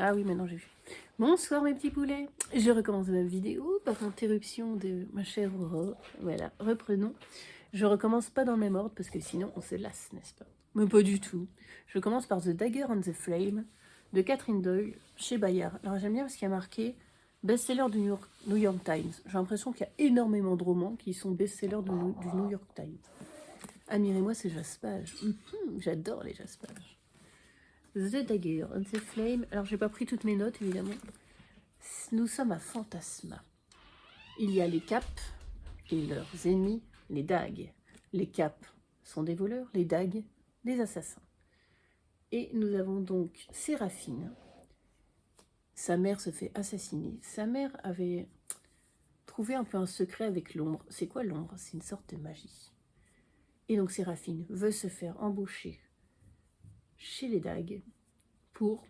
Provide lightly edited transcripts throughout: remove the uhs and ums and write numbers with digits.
Ah oui, maintenant j'ai vu. Bonsoir mes petits poulets. Je recommence ma vidéo par interruption de ma chère Aurore. Voilà, reprenons. Je recommence pas dans le même ordre parce que sinon on se lasse, n'est-ce pas? Mais pas du tout. Je commence par The Dagger and the Flame de Catherine Doyle chez Bayard. Alors j'aime bien parce qu'il y a marqué best-seller du New York Times. J'ai l'impression qu'il y a énormément de romans qui sont best-sellers du New York Times. Admirez-moi ces jaspages. J'adore les jaspages. The Dagger and the Flame. Alors, j'ai pas pris toutes mes notes, évidemment. Nous sommes à Fantasma. Il y a les capes et leurs ennemis, les dagues. Les capes sont des voleurs, les dagues, des assassins. Et nous avons donc Séraphine. Sa mère se fait assassiner. Sa mère avait trouvé un peu un secret avec l'ombre. C'est quoi l'ombre? C'est une sorte de magie. Et donc Séraphine veut se faire embaucher chez les dagues pour...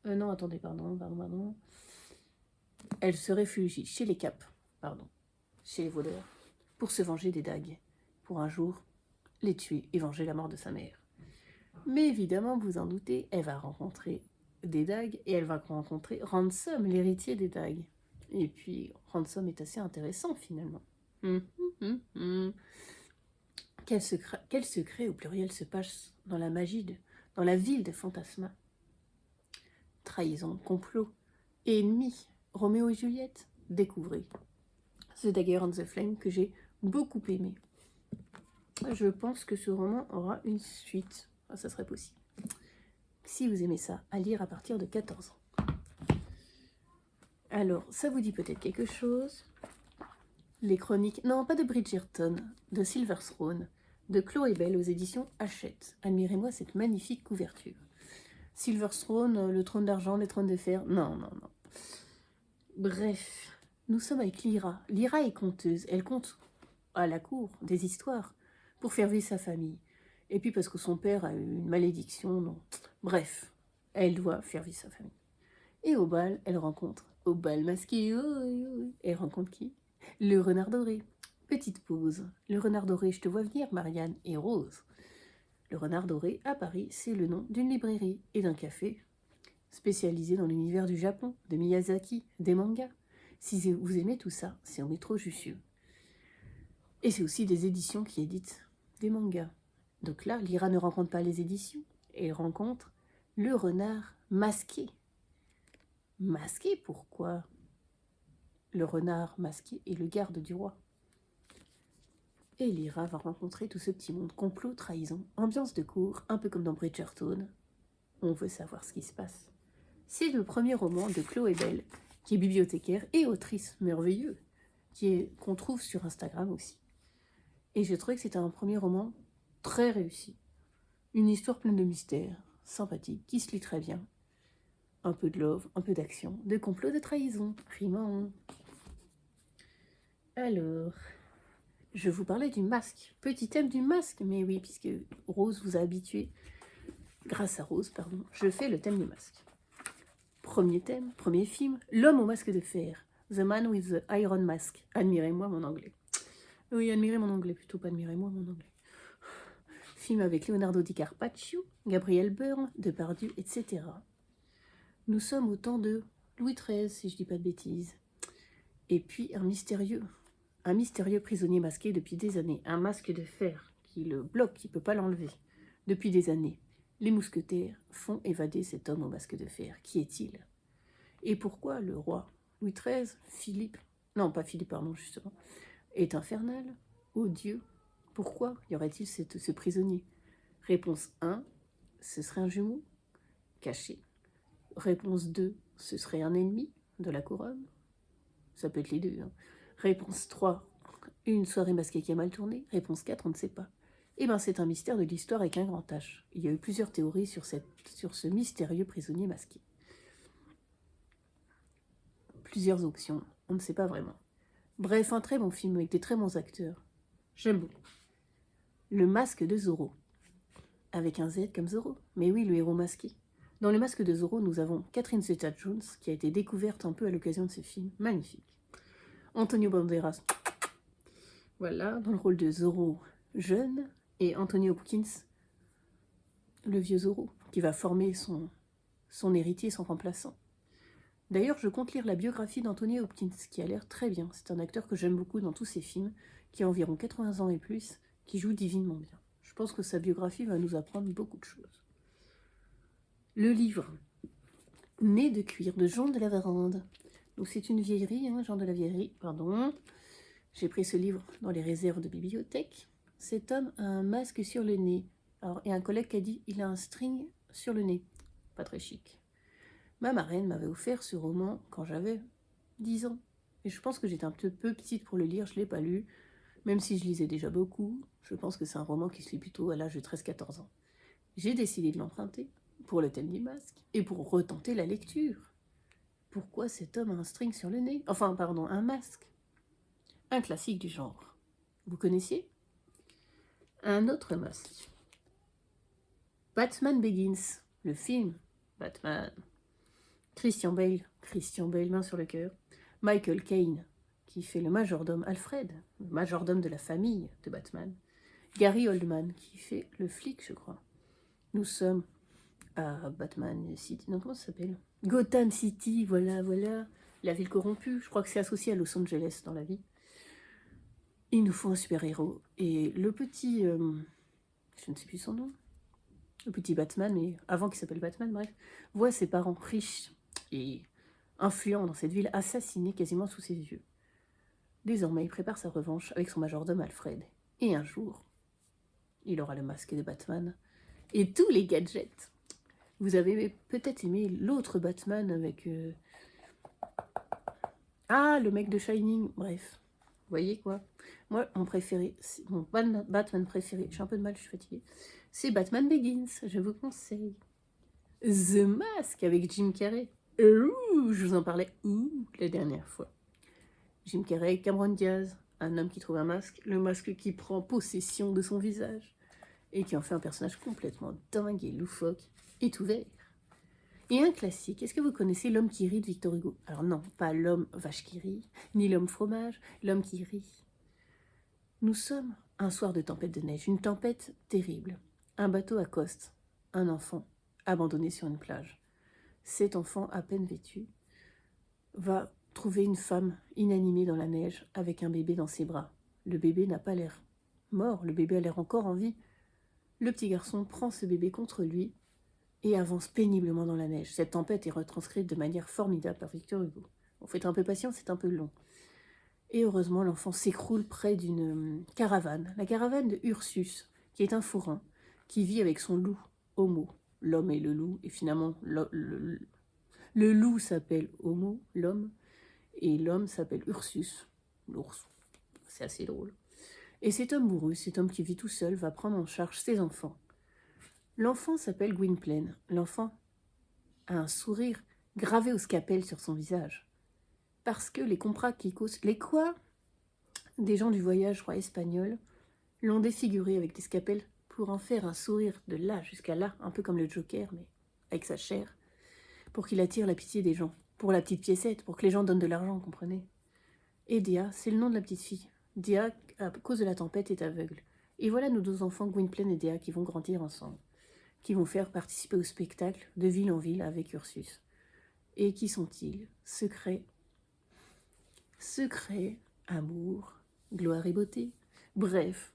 non, attendez, pardon. Elle se réfugie chez les capes, chez les voleurs, pour se venger des dagues, pour un jour les tuer et venger la mort de sa mère. Mais évidemment, vous en doutez, elle va rencontrer des dagues et elle va rencontrer Ransom, l'héritier des dagues. Et puis, Ransom est assez intéressant finalement. Quel secret au pluriel se passe dans la magie, dans la ville de Fantasma? Trahison, complot, ennemis, Roméo et Juliette, découvrez The Dagger and the Flame que j'ai beaucoup aimé. Je pense que ce roman aura une suite. Ah, ça serait possible. Si vous aimez ça, à lire à partir de 14 ans. Alors, ça vous dit peut-être quelque chose. Les chroniques, non pas de Bridgerton, de Silver Throne, de Chloé Bell aux éditions Hachette. Admirez-moi cette magnifique couverture. Silver Throne, le trône d'argent, les trônes de fer, non. Bref, nous sommes avec Lyra. Lyra est conteuse, elle compte à la cour des histoires pour faire vivre sa famille. Et puis parce que son père a eu une malédiction, non. Bref, elle doit faire vivre sa famille. Et au bal, elle rencontre, au bal masqué, elle rencontre qui? Le renard doré. Petite pause. Le renard doré, je te vois venir, Marianne et Rose. Le renard doré, à Paris, c'est le nom d'une librairie et d'un café spécialisé dans l'univers du Japon, de Miyazaki, des mangas. Si vous aimez tout ça, c'est au métro Jussieu. Et c'est aussi des éditions qui éditent des mangas. Donc là, Lyra ne rencontre pas les éditions, elle rencontre le renard masqué. Masqué, pourquoi? Le renard masqué est le garde du roi. Et Lyra va rencontrer tout ce petit monde, complot, trahison, ambiance de cour, un peu comme dans Bridgerton. On veut savoir ce qui se passe. C'est le premier roman de Chloé Bell, qui est bibliothécaire et autrice merveilleux, qu'on trouve sur Instagram aussi. Et j'ai trouvé que c'était un premier roman très réussi. Une histoire pleine de mystères, sympathique, qui se lit très bien. Un peu de love, un peu d'action, de complot, de trahison, rimant. Alors, je vous parlais du masque. Petit thème du masque, mais oui, puisque Rose vous a habitué, grâce à Rose, pardon, je fais le thème du masque. Premier thème, premier film, L'homme au masque de fer. The Man with the Iron Mask. Admirez-moi mon anglais. Oui, admirez mon anglais, plutôt pas admirez-moi mon anglais. Film avec Leonardo DiCaprio, Gabriel Byrne, Depardieu, etc. Nous sommes au temps de Louis XIII, si je dis pas de bêtises. Et puis un mystérieux prisonnier masqué depuis des années. Un masque de fer qui le bloque, qui ne peut pas l'enlever. Depuis des années, les mousquetaires font évader cet homme au masque de fer. Qui est-il? Et pourquoi le roi Louis XIII, justement, est infernal, odieux? Pourquoi y aurait-il ce prisonnier? Réponse 1, ce serait un jumeau caché. Réponse 2, ce serait un ennemi de la couronne. Ça peut être les deux. Réponse 3, une soirée masquée qui a mal tourné. Réponse 4, on ne sait pas. Eh bien, c'est un mystère de l'histoire avec un grand H. Il y a eu plusieurs théories sur ce mystérieux prisonnier masqué. Plusieurs options, on ne sait pas vraiment. Bref, un très bon film avec des très bons acteurs. J'aime beaucoup. Le masque de Zorro. Avec un Z comme Zorro. Mais oui, le héros masqué. Dans le masque de Zorro, nous avons Catherine Zeta-Jones, qui a été découverte un peu à l'occasion de ce film. Magnifique. Antonio Banderas, voilà, dans le rôle de Zorro jeune, et Anthony Hopkins, le vieux Zorro, qui va former son héritier sans remplaçant. D'ailleurs, je compte lire la biographie d'Anthony Hopkins, qui a l'air très bien. C'est un acteur que j'aime beaucoup dans tous ses films, qui a environ 80 ans et plus, qui joue divinement bien. Je pense que sa biographie va nous apprendre beaucoup de choses. Le livre Né de cuir de Jean de la Vérande. Donc c'est une vieillerie, hein, Jean de la Vieillerie, pardon. J'ai pris ce livre dans les réserves de bibliothèque. Cet homme a un masque sur le nez. Alors, et un collègue qui a dit il a un string sur le nez. Pas très chic. Ma marraine m'avait offert ce roman quand j'avais 10 ans. Et je pense que j'étais un peu petite pour le lire, je ne l'ai pas lu. Même si je lisais déjà beaucoup, je pense que c'est un roman qui se lit plutôt à l'âge de 13-14 ans. J'ai décidé de l'emprunter pour le thème du masque et pour retenter la lecture. Pourquoi cet homme a un string sur le nez? Enfin, pardon, un masque. Un classique du genre. Vous connaissiez? Un autre masque. Batman Begins, le film Batman. Christian Bale, main sur le cœur. Michael Caine, qui fait le majordome Alfred, le majordome de la famille de Batman. Gary Oldman, qui fait le flic, je crois. Nous sommes à Batman City, non, comment ça s'appelle? Gotham City, voilà, la ville corrompue. Je crois que c'est associé à Los Angeles dans la vie. Il nous faut un super-héros. Et le petit, je ne sais plus son nom, le petit Batman, mais avant qu'il s'appelle Batman, bref, voit ses parents riches et influents dans cette ville assassinés quasiment sous ses yeux. Désormais, il prépare sa revanche avec son majordome Alfred. Et un jour, il aura le masque de Batman et tous les gadgets. Vous avez peut-être aimé l'autre Batman avec... Ah, le mec de Shining, bref. Vous voyez quoi? Moi, mon préféré, mon Batman préféré, j'ai un peu de mal, je suis fatiguée, c'est Batman Begins, je vous conseille. The Mask avec Jim Carrey. Je vous en parlais la dernière fois. Jim Carrey, Cameron Diaz, un homme qui trouve un masque, le masque qui prend possession de son visage et qui en fait un personnage complètement dingue et loufoque et tout vert. Et un classique, est-ce que vous connaissez L'homme qui rit de Victor Hugo? Alors non, pas l'homme vache qui rit, ni l'homme fromage, l'homme qui rit. Nous sommes un soir de tempête de neige, une tempête terrible. Un bateau accoste, un enfant abandonné sur une plage. Cet enfant, à peine vêtu, va trouver une femme inanimée dans la neige avec un bébé dans ses bras. Le bébé n'a pas l'air mort, le bébé a l'air encore en vie. Le petit garçon prend ce bébé contre lui et avance péniblement dans la neige. Cette tempête est retranscrite de manière formidable par Victor Hugo. Bon, faites un peu patience, c'est un peu long. Et heureusement, l'enfant s'écroule près d'une caravane, la caravane de Ursus, qui est un forain, qui vit avec son loup, Homo. L'homme et le loup, et finalement, le loup s'appelle Homo, l'homme, et l'homme s'appelle Ursus, l'ours. C'est assez drôle. Et cet homme bourru, cet homme qui vit tout seul, va prendre en charge ses enfants. L'enfant s'appelle Gwynplaine. L'enfant a un sourire gravé au scalpel sur son visage. Parce que les comprachicos, les quoi? Des gens du voyage, je crois, espagnol, l'ont défiguré avec des scalpels pour en faire un sourire de là jusqu'à là, un peu comme le Joker, mais avec sa chair, pour qu'il attire la pitié des gens, pour la petite piécette, pour que les gens donnent de l'argent, comprenez? Et Dea, c'est le nom de la petite fille. Dea, à cause de la tempête, est aveugle. Et voilà nos deux enfants, Gwynplaine et Dea, qui vont grandir ensemble, qui vont faire participer au spectacle de ville en ville avec Ursus. Et qui sont-ils? Secret, amour, gloire et beauté. Bref,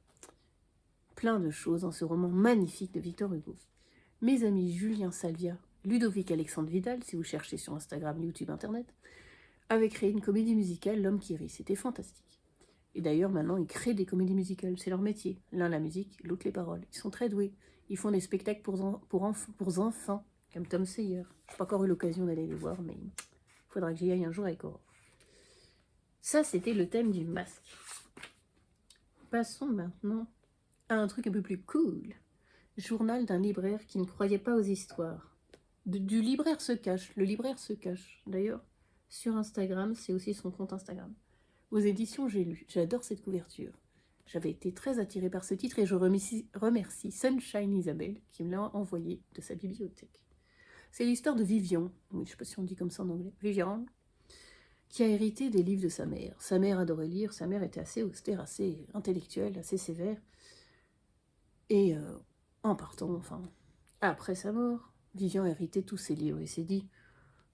plein de choses dans ce roman magnifique de Victor Hugo. Mes amis Julien Salvia, Ludovic Alexandre Vidal, si vous cherchez sur Instagram, YouTube, Internet, avaient créé une comédie musicale, L'homme qui rit. C'était fantastique. Et d'ailleurs, maintenant, ils créent des comédies musicales. C'est leur métier. L'un la musique, l'autre les paroles. Ils sont très doués. Ils font des spectacles pour enfants, comme Tom Sawyer. Je n'ai pas encore eu l'occasion d'aller les voir, mais il faudra que j'y aille un jour avec Aurore. Ça, c'était le thème du masque. Passons maintenant à un truc un peu plus cool. Journal d'un libraire qui ne croyait pas aux histoires. Du libraire se cache. Le libraire se cache. D'ailleurs, sur Instagram, c'est aussi son compte Instagram. Aux éditions J'ai lu. J'adore cette couverture. J'avais été très attirée par ce titre et je remercie Sunshine Isabelle qui me l'a envoyé de sa bibliothèque. C'est l'histoire de Vivian, oui, je ne sais pas si on dit comme ça en anglais, Vivian, qui a hérité des livres de sa mère. Sa mère adorait lire, sa mère était assez austère, assez intellectuelle, assez sévère. Et en partant, enfin, après sa mort, Vivian a hérité tous ses livres et s'est dit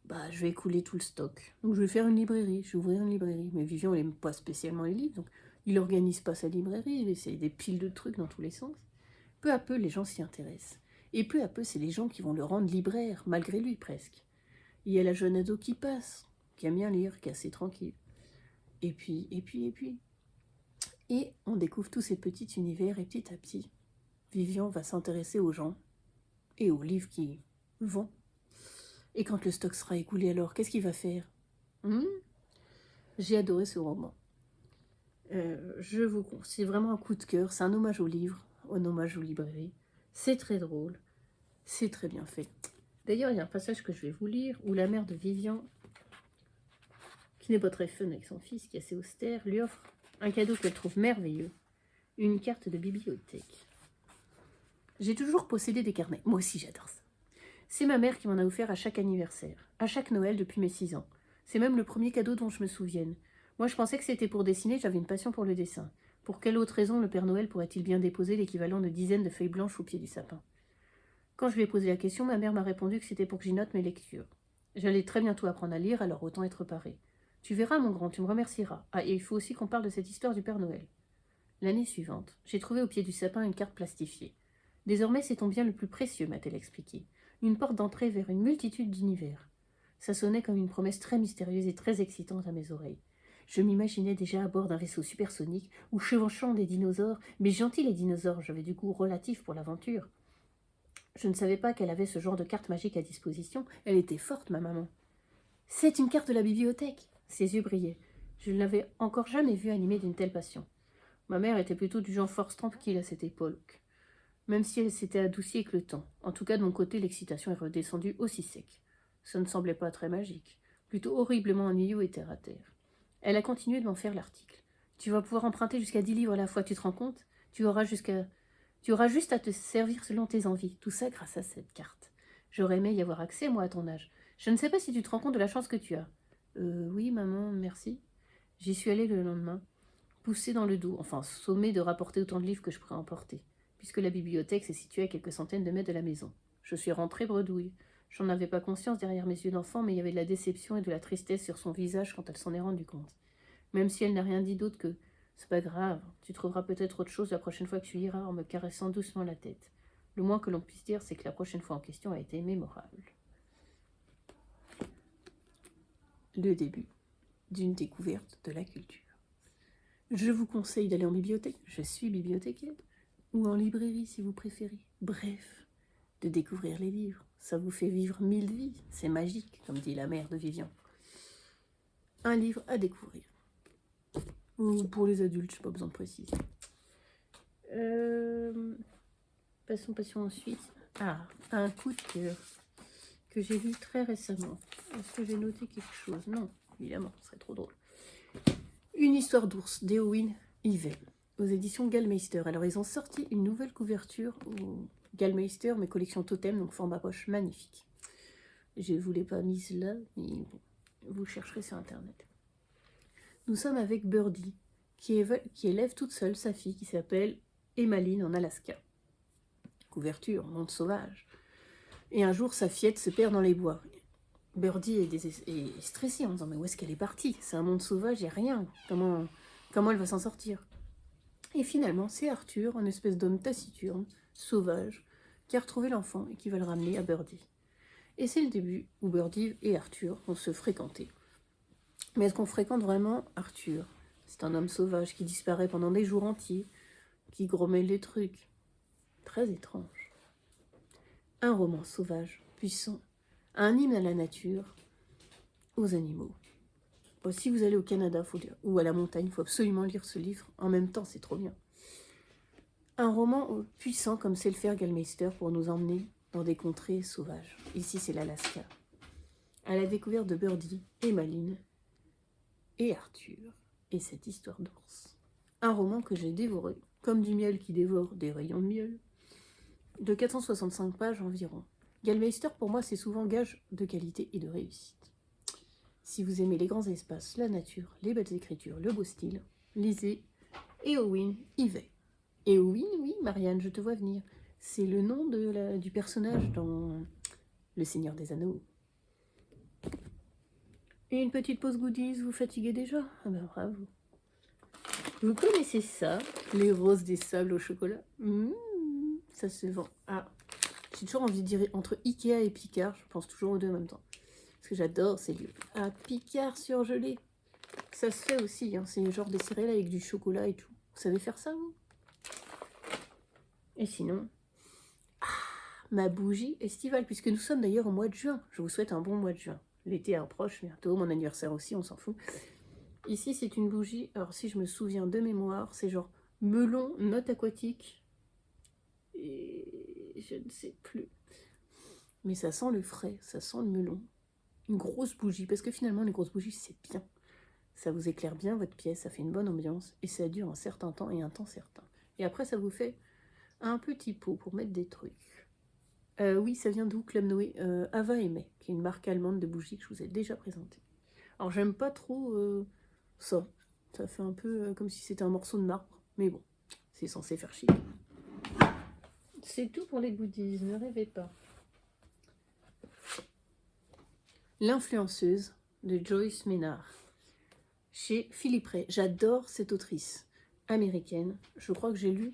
bah, je vais écouler tout le stock. Donc, je vais faire une librairie, je vais ouvrir une librairie. Mais Vivian, il n'aime pas spécialement les livres, donc il n'organise pas sa librairie, il essaie des piles de trucs dans tous les sens. Peu à peu, les gens s'y intéressent. Et peu à peu, c'est les gens qui vont le rendre libraire, malgré lui presque. Il y a la jeune ado qui passe, qui aime bien lire, qui est assez tranquille. Et puis. Et on découvre tous ces petits univers, et petit à petit, Vivian va s'intéresser aux gens et aux livres qui vont. Et quand le stock sera écoulé, alors, qu'est-ce qu'il va faire? J'ai adoré ce roman. C'est vraiment un coup de cœur. C'est un hommage au livre, un hommage aux librairies. C'est très drôle. C'est très bien fait. D'ailleurs, il y a un passage que je vais vous lire où la mère de Vivian, qui n'est pas très fun avec son fils, qui est assez austère, lui offre un cadeau qu'elle trouve merveilleux. Une carte de bibliothèque. J'ai toujours possédé des carnets. Moi aussi, j'adore ça. C'est ma mère qui m'en a offert à chaque anniversaire, à chaque Noël depuis mes 6 ans. C'est même le premier cadeau dont je me souvienne. Moi, je pensais que c'était pour dessiner, j'avais une passion pour le dessin. Pour quelle autre raison le Père Noël pourrait-il bien déposer l'équivalent de dizaines de feuilles blanches au pied du sapin? Quand je lui ai posé la question, ma mère m'a répondu que c'était pour que j'y note mes lectures. J'allais très bientôt apprendre à lire, alors autant être paré. Tu verras, mon grand, tu me remercieras. Ah, et il faut aussi qu'on parle de cette histoire du Père Noël. L'année suivante, j'ai trouvé au pied du sapin une carte plastifiée. Désormais, c'est ton bien le plus précieux, m'a-t-elle expliqué. Une porte d'entrée vers une multitude d'univers. Ça sonnait comme une promesse très mystérieuse et très excitante à mes oreilles. Je m'imaginais déjà à bord d'un vaisseau supersonique ou chevauchant des dinosaures, mais gentils les dinosaures, j'avais du goût relatif pour l'aventure. Je ne savais pas qu'elle avait ce genre de carte magique à disposition. Elle était forte, ma maman. C'est une carte de la bibliothèque. Ses yeux brillaient. Je ne l'avais encore jamais vue animée d'une telle passion. Ma mère était plutôt du genre force tranquille à cette époque, même si elle s'était adoucie avec le temps. En tout cas, de mon côté, l'excitation est redescendue aussi sec. Ça ne semblait pas très magique, plutôt horriblement ennuyeux et terre à terre. Elle a continué de m'en faire l'article. Tu vas pouvoir emprunter jusqu'à 10 livres à la fois, tu te rends compte? Tu auras juste à te servir selon tes envies. Tout ça grâce à cette carte. J'aurais aimé y avoir accès, moi, à ton âge. Je ne sais pas si tu te rends compte de la chance que tu as. Oui, maman, merci. J'y suis allée le lendemain, poussée dans le dos, enfin sommée de rapporter autant de livres que je pourrais emporter, puisque la bibliothèque s'est située à quelques centaines de mètres de la maison. Je suis rentrée bredouille. J'en avais pas conscience derrière mes yeux d'enfant, mais il y avait de la déception et de la tristesse sur son visage quand elle s'en est rendue compte. Même si elle n'a rien dit d'autre que « C'est pas grave, tu trouveras peut-être autre chose la prochaine fois que tu iras » en me caressant doucement la tête. Le moins que l'on puisse dire, c'est que la prochaine fois en question a été mémorable. Le début d'une découverte de la culture. Je vous conseille d'aller en bibliothèque, je suis bibliothécaire, ou en librairie si vous préférez. Bref, de découvrir les livres. Ça vous fait vivre 1000 vies, c'est magique, comme dit la mère de Vivian. Un livre à découvrir. Ou pour les adultes, je n'ai pas besoin de préciser. Passons ensuite à un coup de cœur que j'ai lu très récemment. Est-ce que j'ai noté quelque chose? Non, évidemment, ce serait trop drôle. Une histoire d'ours d'Eowyn Ivey, aux éditions Gallmeister. Alors, ils ont sorti une nouvelle couverture au Gallmeister, mes collections totem, donc format poche magnifique. Je ne vous l'ai pas mise là, mais bon, vous chercherez sur Internet. Nous sommes avec Birdie, qui élève toute seule sa fille, qui s'appelle Emmeline en Alaska. Couverture, monde sauvage. Et un jour, sa fillette se perd dans les bois. Birdie est stressée en disant « Mais où est-ce qu'elle est partie? C'est un monde sauvage, il n'y a rien. Comment elle va s'en sortir ?» Et finalement, c'est Arthur, une espèce d'homme taciturne, sauvage, qui a retrouvé l'enfant et qui va le ramener à Birdie. Et c'est le début où Birdie et Arthur vont se fréquenter. Mais est-ce qu'on fréquente vraiment Arthur? C'est un homme sauvage qui disparaît pendant des jours entiers, qui grommelle les trucs. Très étrange. Un roman sauvage, puissant, un hymne à la nature, aux animaux. Bon, si vous allez au Canada ou à la montagne, il faut absolument lire ce livre. En même temps, c'est trop bien. Un roman puissant comme sait le faire Gallmeister pour nous emmener dans des contrées sauvages. Ici, c'est l'Alaska. À la découverte de Birdie, Emmeline et Arthur et cette histoire d'ours. Un roman que j'ai dévoré, comme du miel qui dévore des rayons de miel, de 465 pages environ. Gallmeister, pour moi, c'est souvent gage de qualité et de réussite. Si vous aimez les grands espaces, la nature, les belles écritures, le beau style, lisez Eowyn Ivey. Eowyn, oui, Marianne, je te vois venir. C'est le nom du personnage dans Le Seigneur des Anneaux. Et une petite pause goodies, vous fatiguez déjà? Ah ben bravo. Vous connaissez ça, les roses des sables au chocolat? Ça se vend. Ah, j'ai toujours envie de dire entre Ikea et Picard, je pense toujours aux deux en même temps. Parce que j'adore ces lieux. Ah, Picard surgelé. Ça se fait aussi, hein. C'est genre des céréales avec du chocolat et tout. Vous savez faire ça, vous? Et sinon, ma bougie estivale, puisque nous sommes d'ailleurs au mois de juin. Je vous souhaite un bon mois de juin. L'été approche bientôt, mon anniversaire aussi, on s'en fout. Ici, c'est une bougie, alors si je me souviens de mémoire, c'est genre melon, note aquatique, et je ne sais plus. Mais ça sent le frais, ça sent le melon. Une grosse bougie, parce que finalement, les grosses bougies, c'est bien. Ça vous éclaire bien votre pièce, ça fait une bonne ambiance, et ça dure un certain temps et un temps certain. Et après, ça vous fait un petit pot pour mettre des trucs. Oui, ça vient d'où, Club Noé? Ava et May, qui est une marque allemande de bougies que je vous ai déjà présentée. Alors, j'aime pas trop ça. Ça fait un peu comme si c'était un morceau de marbre. Mais bon, c'est censé faire chic. C'est tout pour les goodies, ne rêvez pas. L'influenceuse de Joyce Maynard. Chez Philippe Ray. J'adore cette autrice américaine. Je crois que j'ai lu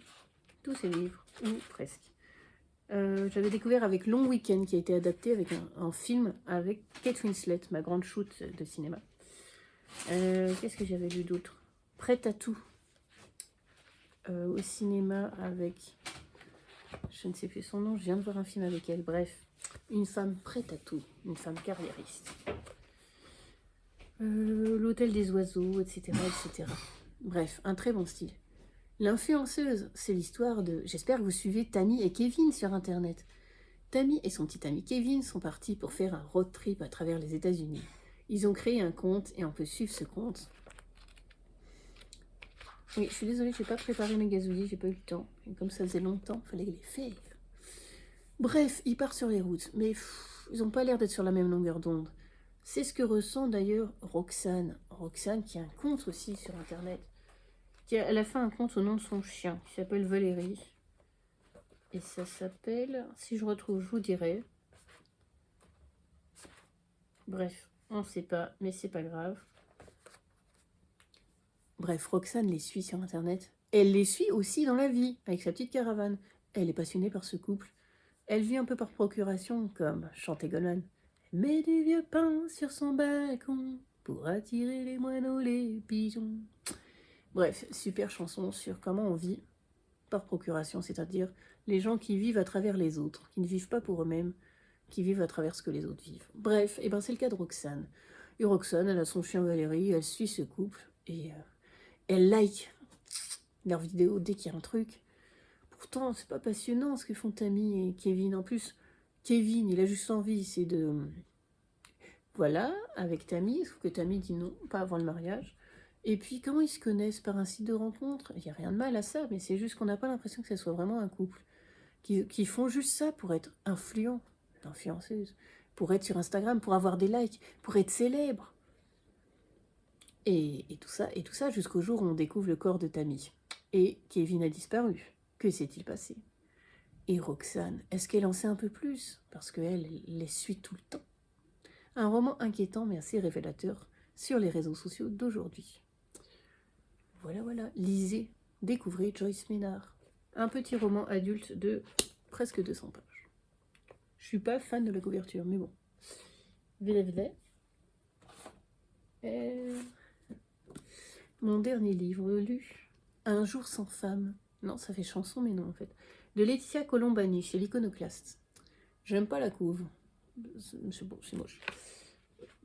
tous ses livres, ou presque. J'avais découvert avec Long Weekend, qui a été adapté avec un film avec Kate Winslet, ma grande shoot de cinéma. Qu'est-ce que j'avais lu d'autre? Prête à tout. Au cinéma avec... Je ne sais plus son nom, je viens de voir un film avec elle. Bref, une femme prête à tout. Une femme carriériste. L'hôtel des oiseaux, etc., etc. Bref, un très bon style. L'influenceuse, c'est l'histoire de... J'espère que vous suivez Tammy et Kevin sur Internet. Tammy et son petit ami Kevin sont partis pour faire un road trip à travers les États-Unis. Ils ont créé un compte et on peut suivre ce compte. Oui, je suis désolée, je n'ai pas préparé mes gazouillis, j'ai pas eu le temps. Et comme ça faisait longtemps, il fallait les faire. Bref, ils partent sur les routes, mais ils n'ont pas l'air d'être sur la même longueur d'onde. C'est ce que ressent d'ailleurs Roxane. Roxane qui a un compte aussi sur Internet. Elle a fait un compte au nom de son chien, qui s'appelle Valérie. Et ça s'appelle... Si je retrouve, je vous dirai. Bref, on ne sait pas, mais c'est pas grave. Bref, Roxane les suit sur Internet. Elle les suit aussi dans la vie, avec sa petite caravane. Elle est passionnée par ce couple. Elle vit un peu par procuration, comme chantait Goldman. Elle met du vieux pain sur son balcon pour attirer les moineaux, les pigeons. Bref, super chanson sur comment on vit par procuration, c'est-à-dire les gens qui vivent à travers les autres, qui ne vivent pas pour eux-mêmes, qui vivent à travers ce que les autres vivent. Bref, et ben c'est le cas de Roxane. Et Roxane, elle a son chien Valérie, elle suit ce couple, et elle like leurs vidéos dès qu'il y a un truc. Pourtant, c'est pas passionnant ce que font Tammy et Kevin. En plus, Kevin, il a juste envie, c'est de... Voilà, avec Tammy, sauf que Tammy dit non, pas avant le mariage. Et puis, comment ils se connaissent? Par un site de rencontre? Il n'y a rien de mal à ça, mais c'est juste qu'on n'a pas l'impression que ce soit vraiment un couple. Qui font juste ça pour être influents, influenceuses, pour être sur Instagram, pour avoir des likes, pour être célèbres. Et tout ça jusqu'au jour où on découvre le corps de Tammy. Et Kevin a disparu. Que s'est-il passé? Et Roxane, est-ce qu'elle en sait un peu plus? Parce qu'elle les suit tout le temps. Un roman inquiétant mais assez révélateur sur les réseaux sociaux d'aujourd'hui. Voilà, lisez, découvrez Joyce Maynard. Un petit roman adulte de presque 200 pages. Je suis pas fan de la couverture, mais bon. Vile. Mon dernier livre lu, Un jour sans femme. Non, ça fait chanson, mais non en fait. De Laetitia Colombani chez l'Iconoclaste. J'aime pas la couve. C'est bon, c'est moche.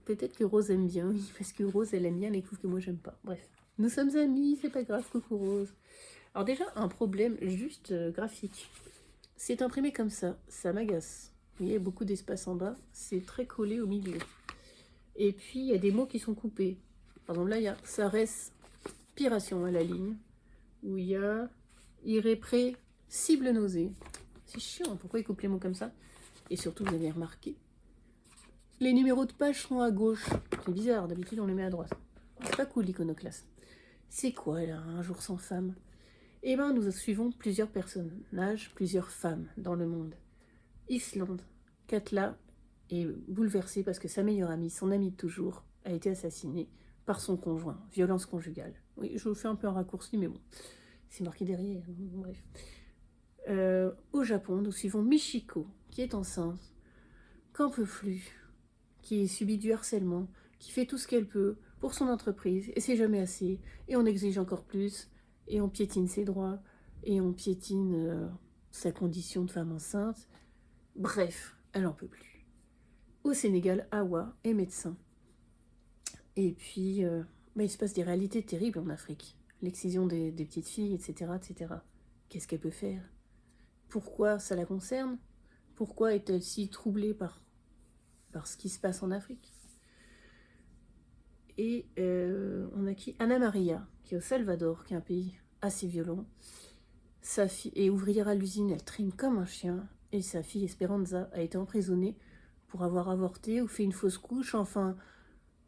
Peut-être que Rose aime bien, oui, parce que Rose, elle aime bien les couves que moi j'aime pas. Bref, nous sommes amis, c'est pas grave, coucou Rose. Alors déjà, un problème juste graphique. C'est imprimé comme ça m'agace. Vous voyez, beaucoup d'espace en bas, c'est très collé au milieu. Et puis, il y a des mots qui sont coupés. Par exemple, là, il y a « ça reste piration » à la ligne, où il y a « irrépré cible nausée ». C'est chiant, pourquoi ils coupent les mots comme ça? Et surtout, vous avez remarqué, les numéros de page sont à gauche. C'est bizarre, d'habitude, on les met à droite. C'est pas cool, l'Iconoclaste. C'est quoi, là, Un jour sans femme? Eh bien, nous suivons plusieurs personnages, plusieurs femmes dans le monde. Islande, Katla est bouleversée parce que sa meilleure amie, son amie de toujours, a été assassinée par son conjoint. Violence conjugale. Oui, je vous fais un peu un raccourci, mais bon, c'est marqué derrière. Bref. Au Japon, nous suivons Michiko, qui est enceinte, qu'en peut plus, qui subit du harcèlement, qui fait tout ce qu'elle peut pour son entreprise, et c'est jamais assez, et on exige encore plus, et on piétine ses droits, et on piétine sa condition de femme enceinte. Bref, elle en peut plus. Au Sénégal, Awa est médecin. Et puis, il se passe des réalités terribles en Afrique. L'excision des petites filles, etc., etc. Qu'est-ce qu'elle peut faire? Pourquoi ça la concerne? Pourquoi est-elle si troublée par ce qui se passe en Afrique? Et on a qui? Anna Maria, qui est au Salvador, qui est un pays assez violent. Sa fille est ouvrière à l'usine, elle trime comme un chien. Et sa fille Esperanza a été emprisonnée pour avoir avorté ou fait une fausse couche. Enfin,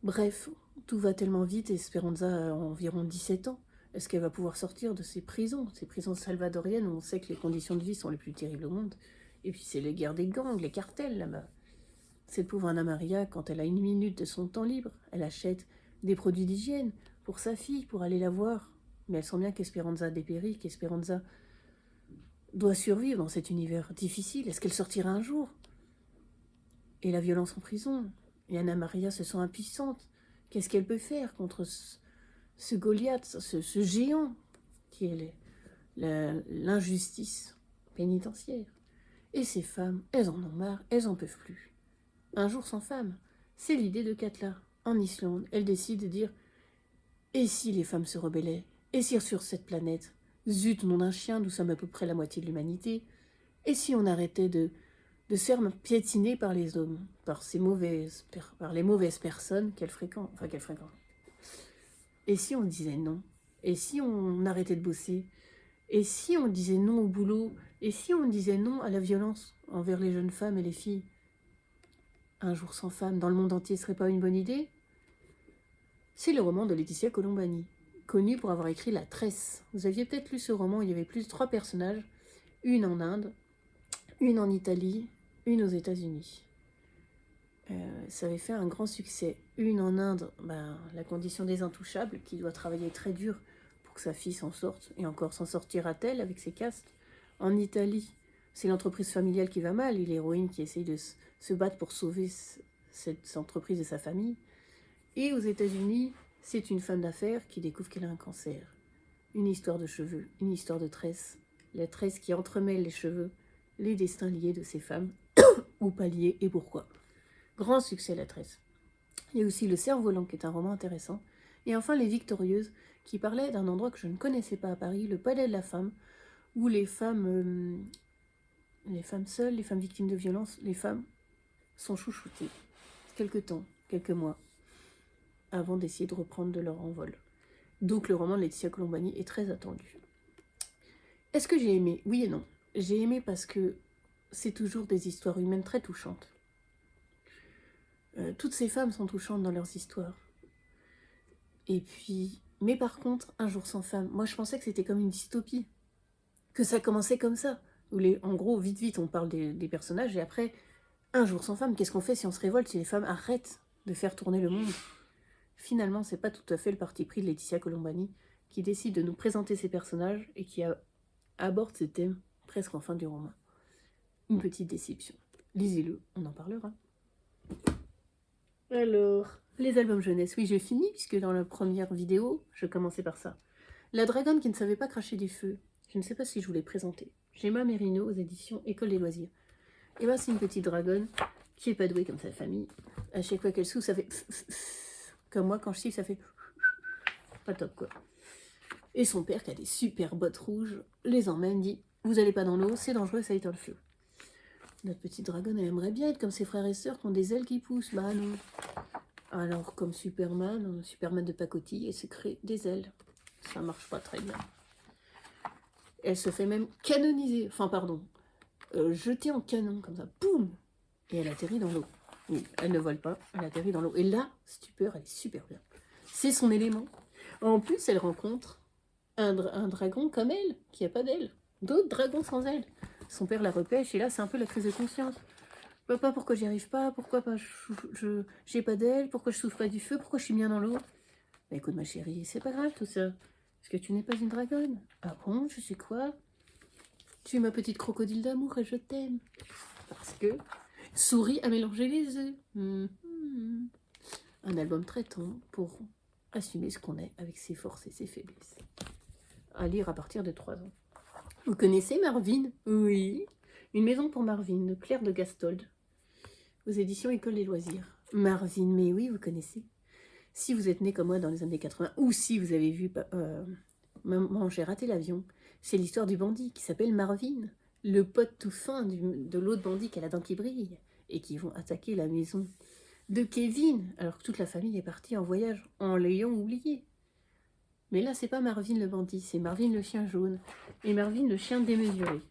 bref, tout va tellement vite. Esperanza a environ 17 ans. Est-ce qu'elle va pouvoir sortir de ces prisons salvadoriennes où on sait que les conditions de vie sont les plus terribles au monde? Et puis c'est les guerres des gangs, les cartels là-bas. Cette pauvre Anna Maria, quand elle a 1 minute de son temps libre, elle achète des produits d'hygiène pour sa fille, pour aller la voir. Mais elle sent bien qu'Esperanza dépérit, qu'Esperanza doit survivre dans cet univers difficile. Est-ce qu'elle sortira un jour? Et la violence en prison. Et Anna Maria se sent impuissante. Qu'est-ce qu'elle peut faire contre ce Goliath, ce géant qui est l'injustice pénitentiaire? Et ces femmes, elles en ont marre, elles en peuvent plus. Un jour sans femme, c'est l'idée de Katla. En Islande, elle décide de dire « Et si les femmes se rebellaient? Et si sur cette planète, zut, nom d'un chien, nous sommes à peu près la moitié de l'humanité, et si on arrêtait de se faire piétiner par les hommes, par les mauvaises personnes qu'elles fréquentent, Et si on disait non? Et si on arrêtait de bosser? Et si on disait non au boulot? Et si on disait non à la violence envers les jeunes femmes et les filles? Un jour sans femme dans le monde entier serait pas une bonne idée? C'est le roman de Laetitia Colombani, connue pour avoir écrit La Tresse. Vous aviez peut-être lu ce roman, il y avait plus de 3 personnages, une en Inde, une en Italie, une aux États-Unis. Ça avait fait un grand succès. Une en Inde, la condition des intouchables, qui doit travailler très dur pour que sa fille s'en sorte, et encore s'en sortira-t-elle avec ses castes? En Italie, c'est l'entreprise familiale qui va mal, et l'héroïne qui essaye de se battre pour sauver cette entreprise et sa famille. Et aux États-Unis, c'est une femme d'affaires qui découvre qu'elle a un cancer. Une histoire de cheveux, une histoire de tresse. La tresse qui entremêle les cheveux, les destins liés de ces femmes, ou pas liés, et pourquoi. Grand succès, La Tresse. Il y a aussi Le Cerf-Volant, qui est un roman intéressant. Et enfin, Les Victorieuses, qui parlait d'un endroit que je ne connaissais pas à Paris, le Palais de la Femme, où les femmes seules, les femmes victimes de violences, les femmes sont chouchoutées. Quelques temps, quelques mois, avant d'essayer de reprendre de leur envol. Donc le roman de Laetitia Colombani est très attendu. Est-ce que j'ai aimé? Oui et non. J'ai aimé parce que c'est toujours des histoires humaines très touchantes. Toutes ces femmes sont touchantes dans leurs histoires. Et puis, mais par contre, Un jour sans femme, moi je pensais que c'était comme une dystopie, que ça commençait comme ça, où en gros, vite, on parle des personnages, et après, Un jour sans femme, qu'est-ce qu'on fait si on se révolte, si les femmes arrêtent de faire tourner le monde? Finalement, c'est pas tout à fait le parti pris de Laetitia Colombani, qui décide de nous présenter ces personnages, et qui aborde ces thèmes presque en fin du roman. Une petite déception. Lisez-le, on en parlera. Alors, les albums jeunesse, oui j'ai fini, puisque dans la première vidéo, je commençais par ça. La dragonne qui ne savait pas cracher du feu, je ne sais pas si je vous l'ai présentée. Gemma Merino aux éditions École des loisirs. Et bien c'est une petite dragonne qui est pas douée comme sa famille. À chaque fois qu'elle souffle, ça fait... Comme moi, quand je siffle, ça fait... Pas top quoi. Et son père, qui a des super bottes rouges, les emmène, dit « Vous allez pas dans l'eau, c'est dangereux, ça éteint le feu. » Notre petite dragonne, elle aimerait bien être comme ses frères et sœurs qui ont des ailes qui poussent. Bah non. Alors, comme Superman de pacotille, elle se crée des ailes. Ça marche pas très bien. Elle se fait même canoniser. Enfin, pardon. Jeter en canon, comme ça. Boum! Et elle atterrit dans l'eau. Oui, elle ne vole pas, elle atterrit dans l'eau. Et là, stupeur, elle est super bien. C'est son élément. En plus, elle rencontre un dragon comme elle, qui n'a pas d'ailes. D'autres dragons sans ailes. Son père la repêche, et là, c'est un peu la crise de conscience. Papa, pourquoi j'y arrive pas? Pourquoi pas j'ai pas d'aile? Pourquoi je souffre pas du feu? Pourquoi je suis bien dans l'eau? Bah écoute ma chérie, c'est pas grave tout ça. Parce que tu n'es pas une dragonne. Ah bon, je suis quoi? Tu es ma petite crocodile d'amour et je t'aime. Parce que Souris a mélangé les œufs. Un album traitant pour assumer ce qu'on est avec ses forces et ses faiblesses. À lire à partir de 3 ans. Vous connaissez Marvin? Oui. Une maison pour Marvin, de Claire de Gastold. Aux éditions École des loisirs. Marvin, mais oui, vous connaissez. Si vous êtes né comme moi dans les années 80, ou si vous avez vu Maman, j'ai raté l'avion, c'est l'histoire du bandit qui s'appelle Marvin, le pote tout fin de l'autre bandit qui a la dent qui brille, et qui vont attaquer la maison de Kevin, alors que toute la famille est partie en voyage en l'ayant oublié. Mais là, c'est pas Marvin le bandit, c'est Marvin le chien jaune, et Marvin le chien démesuré.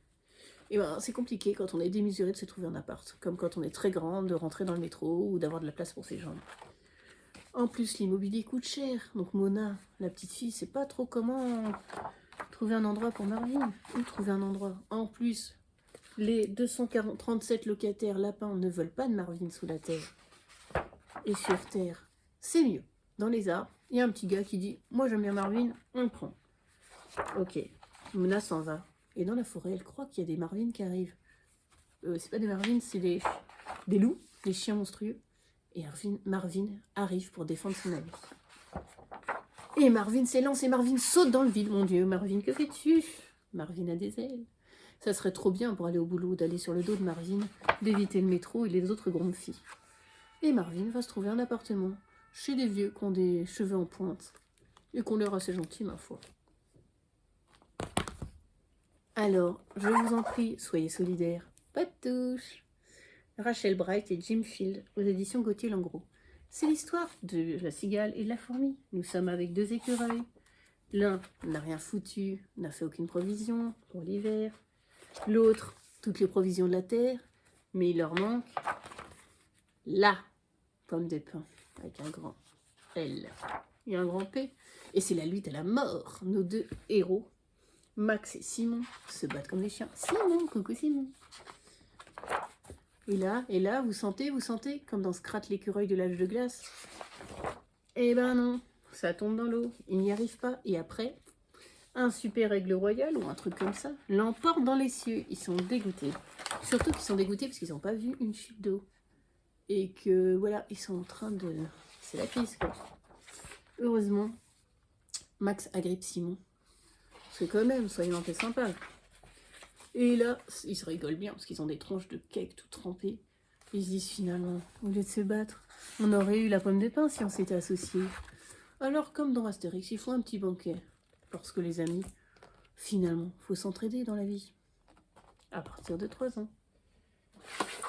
Et ben, c'est compliqué quand on est démesuré de se trouver un appart, comme quand on est très grand, de rentrer dans le métro ou d'avoir de la place pour ses jambes. En plus, l'immobilier coûte cher, donc Mona, la petite fille, sait pas trop comment trouver un endroit pour Marvin. Où trouver un endroit? En plus, les 237 locataires lapins ne veulent pas de Marvin sous la terre. Et sur terre, c'est mieux. Dans les arbres, il y a un petit gars qui dit « Moi j'aime bien Marvin, on le prend. » Ok, Mona s'en va. Et dans la forêt, elle croit qu'il y a des Marvin qui arrivent. C'est pas des Marvin, c'est des loups, des chiens monstrueux. Et Marvin arrive pour défendre son ami. Et Marvin s'élance et Marvin saute dans le vide. Mon Dieu, Marvin, que fais-tu? Marvin a des ailes. Ça serait trop bien pour aller au boulot, d'aller sur le dos de Marvin, d'éviter le métro et les autres grandes filles. Et Marvin va se trouver un appartement chez des vieux qui ont des cheveux en pointe et qui ont l'air assez gentils, ma foi. Alors, je vous en prie, soyez solidaires. Pas de touche. Rachel Bright et Jim Field, aux éditions Gauthier-Langros. C'est l'histoire de la cigale et de la fourmi. Nous sommes avec 2 écureuils. L'un n'a rien foutu, n'a fait aucune provision pour l'hiver. L'autre, toutes les provisions de la terre, mais il leur manque la pomme de pin, avec un grand L et un grand P. Et c'est la lutte à la mort. Nos 2 héros, Max et Simon, se battent comme des chiens. Simon, coucou Simon. Et là, vous sentez, comme dans Scrat l'écureuil de l'âge de glace. Eh ben non, ça tombe dans l'eau, il n'y arrive pas. Et après, un super aigle royal ou un truc comme ça l'emporte dans les cieux. Ils sont dégoûtés. Surtout qu'ils sont dégoûtés parce qu'ils n'ont pas vu une chute d'eau. Et que voilà, ils sont en train de... C'est la piste quoi. Heureusement, Max agrippe Simon. Parce que quand même, soyons un peu sympas. Et là, ils se rigolent bien parce qu'ils ont des tronches de cake tout trempées. Ils se disent finalement, au lieu de se battre, on aurait eu la pomme de pin si on s'était associés. Alors, comme dans Astérix, ils font un petit banquet. Parce que les amis, finalement, faut s'entraider dans la vie. À partir de 3 ans.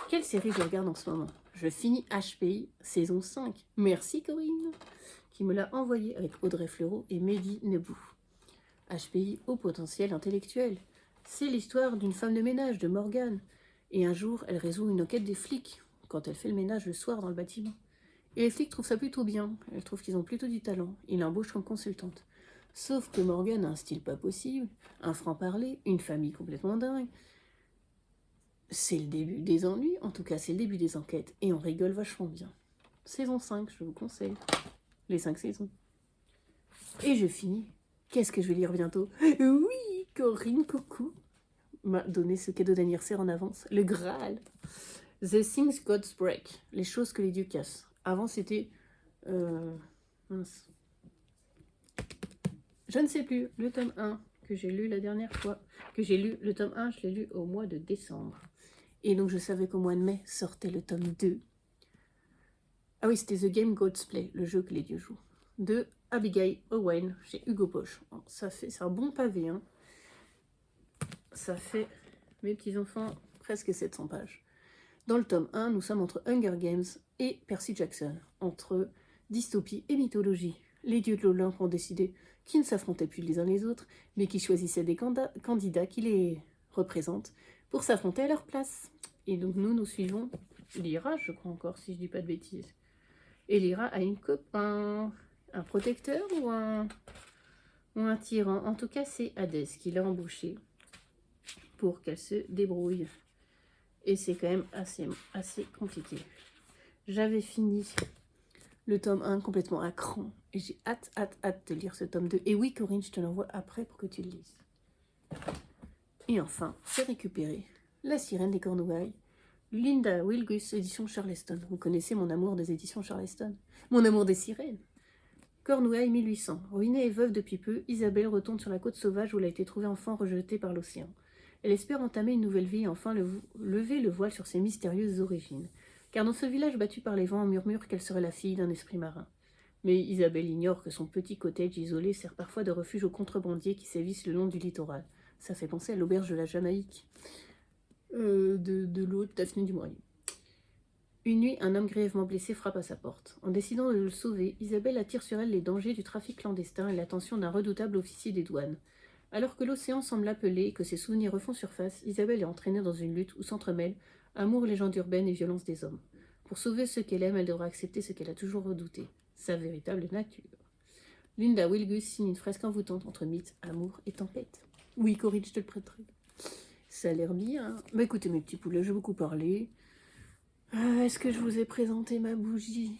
Quelle série je regarde en ce moment? Je finis HPI saison 5. Merci Corinne, qui me l'a envoyé avec Audrey Fleurot et Mehdi Nebou. HPI au potentiel intellectuel. C'est l'histoire d'une femme de ménage, de Morgane. Et un jour, elle résout une enquête des flics, quand elle fait le ménage le soir dans le bâtiment. Et les flics trouvent ça plutôt bien. Elles trouvent qu'ils ont plutôt du talent. Ils l'embauchent comme consultante. Sauf que Morgane a un style pas possible, un franc-parler, une famille complètement dingue. C'est le début des ennuis, en tout cas c'est le début des enquêtes. Et on rigole vachement bien. Saison 5, je vous conseille. Les 5 saisons. Et je finis. Qu'est-ce que je vais lire bientôt? Oui, Corinne, coucou, m'a donné ce cadeau d'anniversaire en avance, le Graal. The Things Gods Break, les choses que les dieux cassent. Avant c'était... mince. Je ne sais plus, le tome 1 que j'ai lu la dernière fois. Le tome 1, je l'ai lu au mois de décembre. Et donc je savais qu'au mois de mai sortait le tome 2. Ah oui, c'était The Game Gods Play, le jeu que les dieux jouent. De Abigail Owen, chez Hugo Poche. C'est un bon pavé, hein. Ça fait, mes petits-enfants, presque 700 pages. Dans le tome 1, nous sommes entre Hunger Games et Percy Jackson, entre dystopie et mythologie. Les dieux de l'Olympe ont décidé qu'ils ne s'affrontaient plus les uns les autres, mais qui choisissaient des candidats qui les représentent pour s'affronter à leur place. Et donc nous suivons Lyra, je crois encore, si je dis pas de bêtises. Et Lyra a une copain, un protecteur ou un tyran. En tout cas, c'est Hadès qui l'a embauchée pour qu'elle se débrouille. Et c'est quand même assez compliqué. J'avais fini le tome 1 complètement à cran. Et j'ai hâte de lire ce tome 2. Et oui, Corinne, je te l'envoie après pour que tu le lises. Et enfin, c'est récupéré La Sirène des Cornouailles, Linda Wilgus, édition Charleston. Vous connaissez mon amour des éditions Charleston. Mon amour des sirènes. Cornouailles 1800. Ruinée et veuve depuis peu, Isabelle retourne sur la côte sauvage où elle a été trouvée enfant rejetée par l'océan. Elle espère entamer une nouvelle vie et enfin lever le voile sur ses mystérieuses origines. Car dans ce village battu par les vents, on murmure qu'elle serait la fille d'un esprit marin. Mais Isabelle ignore que son petit cottage isolé sert parfois de refuge aux contrebandiers qui sévissent le long du littoral. Ça fait penser à l'auberge de la Jamaïque. De l'autre, Daphné du Maurier. Une nuit, un homme grièvement blessé frappe à sa porte. En décidant de le sauver, Isabelle attire sur elle les dangers du trafic clandestin et l'attention d'un redoutable officier des douanes. Alors que l'océan semble l'appeler et que ses souvenirs refont surface, Isabelle est entraînée dans une lutte où s'entremêlent amour, légende urbaine et violence des hommes. Pour sauver ce qu'elle aime, elle devra accepter ce qu'elle a toujours redouté, sa véritable nature. Linda Wilgus signe une fresque envoûtante entre mythe, amour et tempête. Oui, Corinne, je te le prêterai. Ça a l'air bien. Bah écoutez mes petits poulets, j'ai beaucoup parlé. Est-ce que je vous ai présenté ma bougie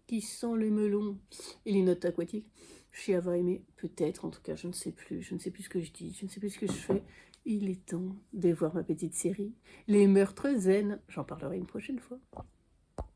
qui sent le melon et les notes aquatiques chez Ava Aimé? Peut-être, en tout cas, je ne sais plus. Je ne sais plus ce que je dis, je ne sais plus ce que je fais. Il est temps de voir ma petite série, Les Meurtres Zen. J'en parlerai une prochaine fois.